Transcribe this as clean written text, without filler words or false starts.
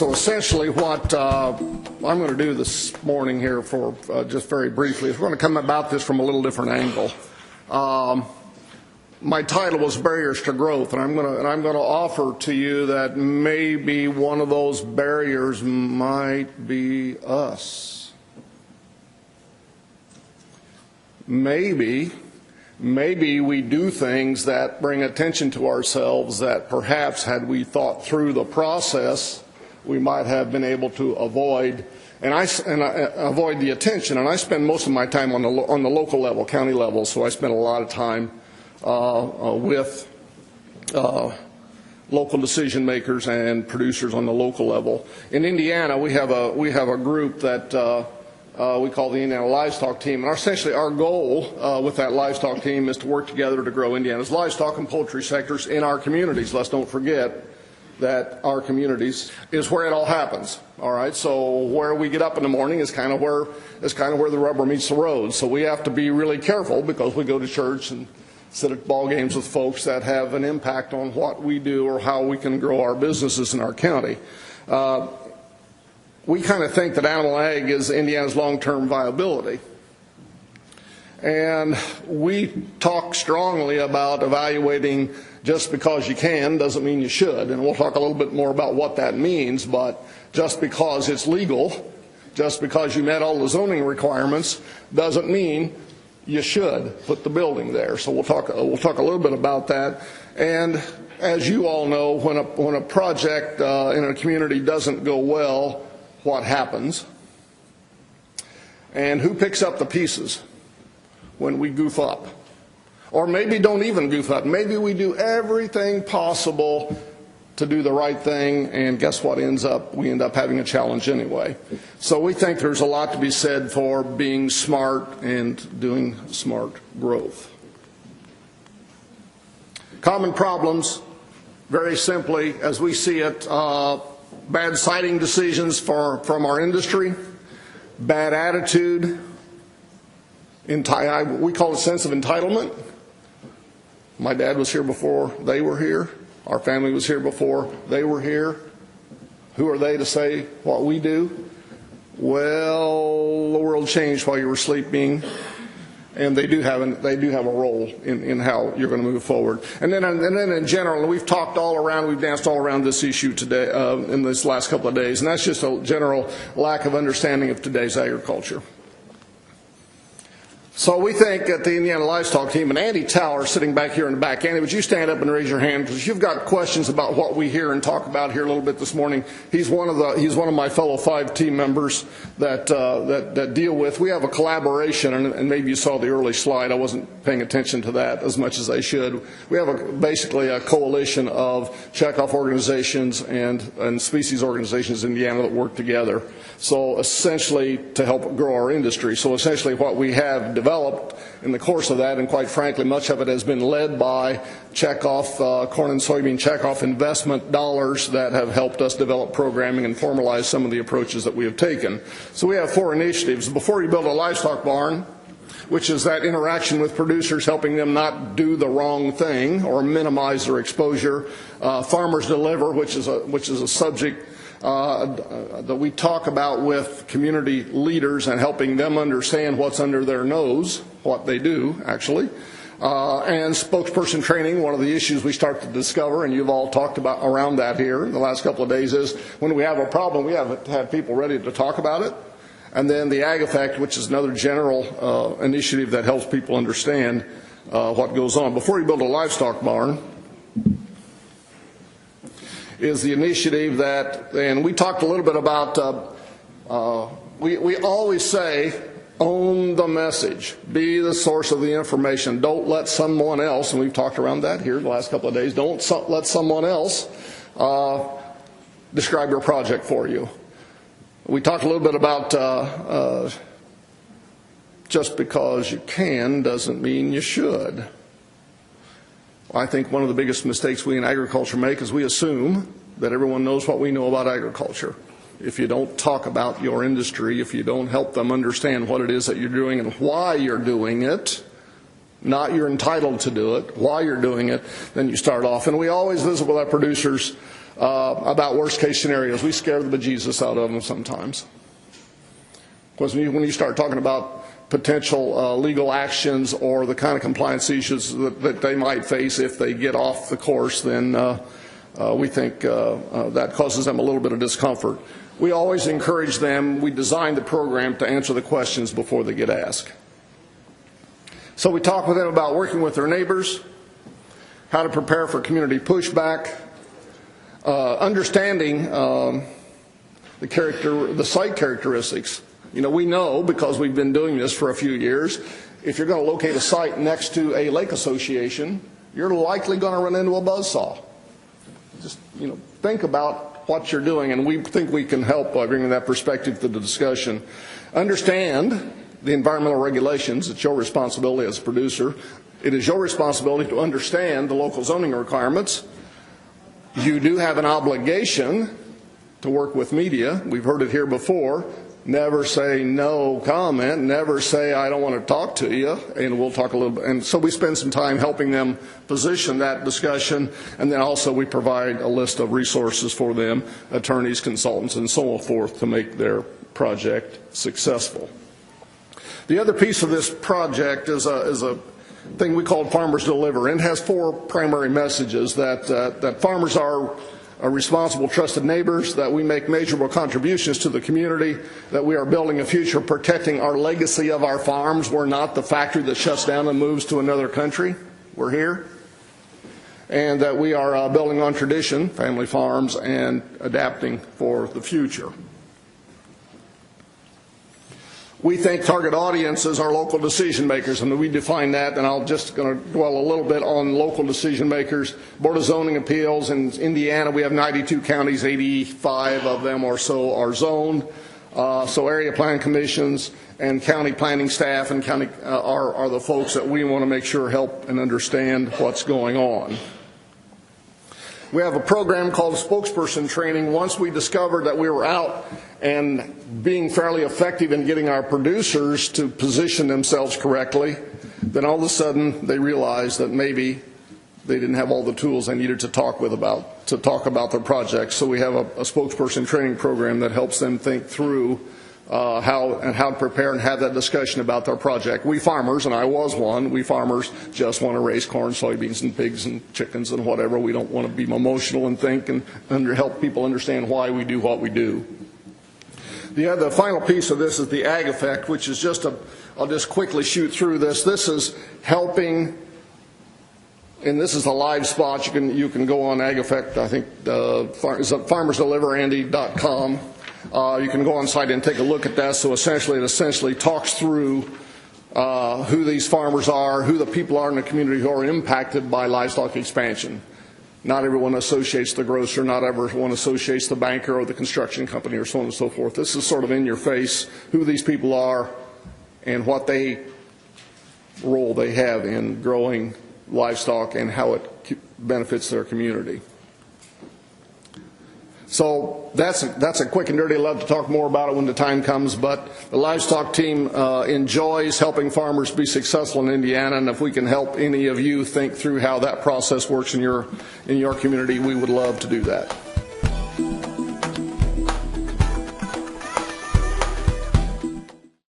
So essentially what I'm going to do this morning here for just very briefly is we're going to come about this from a little different angle. My title was Barriers to Growth, and I'm going to offer to you that maybe one of those barriers might be us. Maybe we do things that bring attention to ourselves that perhaps had we thought through the process, we might have been able to avoid, and avoid the attention. And I spend most of my time on the local level, county level, so I spend a lot of time with local decision makers and producers on the local level. In Indiana, we have a group that we call the Indiana Livestock Team, and essentially our goal with that livestock team is to work together to grow Indiana's livestock and poultry sectors in our communities. Let's don't forget that our communities is where it all happens. All right, so where we get up in the morning is kind of where the rubber meets the road. So we have to be really careful because we go to church and sit at ball games with folks that have an impact on what we do or how we can grow our businesses in our county. We kind of think that animal ag is Indiana's long-term viability. And we talk strongly about evaluating just because you can doesn't mean you should. And we'll talk a little bit more about what that means, but just because it's legal, just because you met all the zoning requirements, doesn't mean you should put the building there. So we'll talk a little bit about that. And as you all know, when a project in a community doesn't go well, what happens? And who picks up the pieces when we goof up? Or maybe don't even goof up. Maybe we do everything possible to do the right thing, and guess what we end up having a challenge anyway. So we think there's a lot to be said for being smart and doing smart growth. Common problems, very simply, as we see it, bad siting decisions from our industry, bad attitude, we call it sense of entitlement. My dad was here before they were here. Our family was here before they were here. Who are they to say what we do? Well, the world changed while you were sleeping, and they do have a role in how you're going to move forward. And then in general, we've danced all around this issue today in this last couple of days, and that's just a general lack of understanding of today's agriculture. So we think at the Indiana Livestock Team, and Andy Tower sitting back here in the back. Andy, would you stand up and raise your hand? Because you've got questions about what we hear and talk about here a little bit this morning. He's one of my fellow 5 team members that deal with. We have a collaboration, and maybe you saw the early slide. I wasn't paying attention to that as much as I should. We have basically a coalition of checkoff organizations and species organizations in Indiana that work together. So essentially to help grow our industry. So essentially what we have developed in the course of that, and quite frankly much of it has been led by corn and soybean checkoff investment dollars that have helped us develop programming and formalize some of the approaches that we have taken. So we have 4 initiatives. Before you build a livestock barn, which is that interaction with producers, helping them not do the wrong thing or minimize their exposure. Farmers Deliver, which is a subject that we talk about with community leaders and helping them understand what's under their nose, what they do actually. And spokesperson training, one of the issues we start to discover, and you've all talked about around that here in the last couple of days, is when we have a problem, we haven't had people ready to talk about it. And then the Ag Effect, which is another general initiative that helps people understand what goes on. Before you build a livestock barn is the initiative that, and we talked a little bit about, we always say, own the message, be the source of the information. Don't let someone else, and we've talked around that here the last couple of days, don't let someone else describe your project for you. We talked a little bit about just because you can doesn't mean you should. I think one of the biggest mistakes we in agriculture make is we assume that everyone knows what we know about agriculture. If you don't talk about your industry, if you don't help them understand what it is that you're doing and why you're doing it, not you're entitled to do it, why you're doing it, then you start off. And we always visit with our producers about worst case scenarios. We scare the bejesus out of them sometimes. Because when you start talking about potential legal actions or the kind of compliance issues that they might face if they get off the course, then we think that causes them a little bit of discomfort. We always encourage them. We design the program to answer the questions before they get asked. So we talk with them about working with their neighbors, how to prepare for community pushback, understanding the site characteristics. You know, we know, because we've been doing this for a few years, if you're going to locate a site next to a lake association, you're likely going to run into a buzzsaw. Just, you know, think about what you're doing, and we think we can help by bringing that perspective to the discussion. Understand the environmental regulations. It's your responsibility as a producer. It is your responsibility to understand the local zoning requirements. You do have an obligation to work with media. We've heard it here before. Never say no comment, never say I don't want to talk to you, and we'll talk a little bit. And so we spend some time helping them position that discussion, and then also we provide a list of resources for them, attorneys, consultants, and so forth, to make their project successful. The other piece of this project is a thing we call Farmers Deliver, and it has four primary messages: that farmers are responsible, trusted neighbors, that we make measurable contributions to the community, that we are building a future protecting our legacy of our farms. We're not the factory that shuts down and moves to another country. We're here. And that we are building on tradition, family farms, and adapting for the future. We think target audiences are local decision makers, and we define that, and I'm just going to dwell a little bit on local decision makers. Board of Zoning Appeals in Indiana, we have 92 counties, 85 of them or so are zoned. So area plan commissions and county planning staff and county are the folks that we want to make sure help and understand what's going on. We have a program called spokesperson training. Once we discovered that we were out and being fairly effective in getting our producers to position themselves correctly, then all of a sudden they realized that maybe they didn't have all the tools they needed to talk about their projects. So we have a spokesperson training program that helps them think through how to prepare and have that discussion about their project. We farmers, and I was one, we farmers just want to raise corn, soybeans, and pigs and chickens and whatever. We don't want to be emotional and think and help people understand why we do what we do. The final piece of this is the ag effect, which is I'll just quickly shoot through this. This is helping, and this is a live spot. You can go on ag effect, I think, farmersdeliverandy.com. You can go on site and take a look at that. So it essentially talks through who these farmers are, who the people are in the community who are impacted by livestock expansion. Not everyone associates the grocer, not everyone associates the banker or the construction company or so on and so forth. This is sort of in your face, who these people are and what role they have in growing livestock and how it benefits their community. So that's a quick and dirty. I'd love to talk more about it when the time comes, but the livestock team enjoys helping farmers be successful in Indiana, and if we can help any of you think through how that process works in your community, we would love to do that.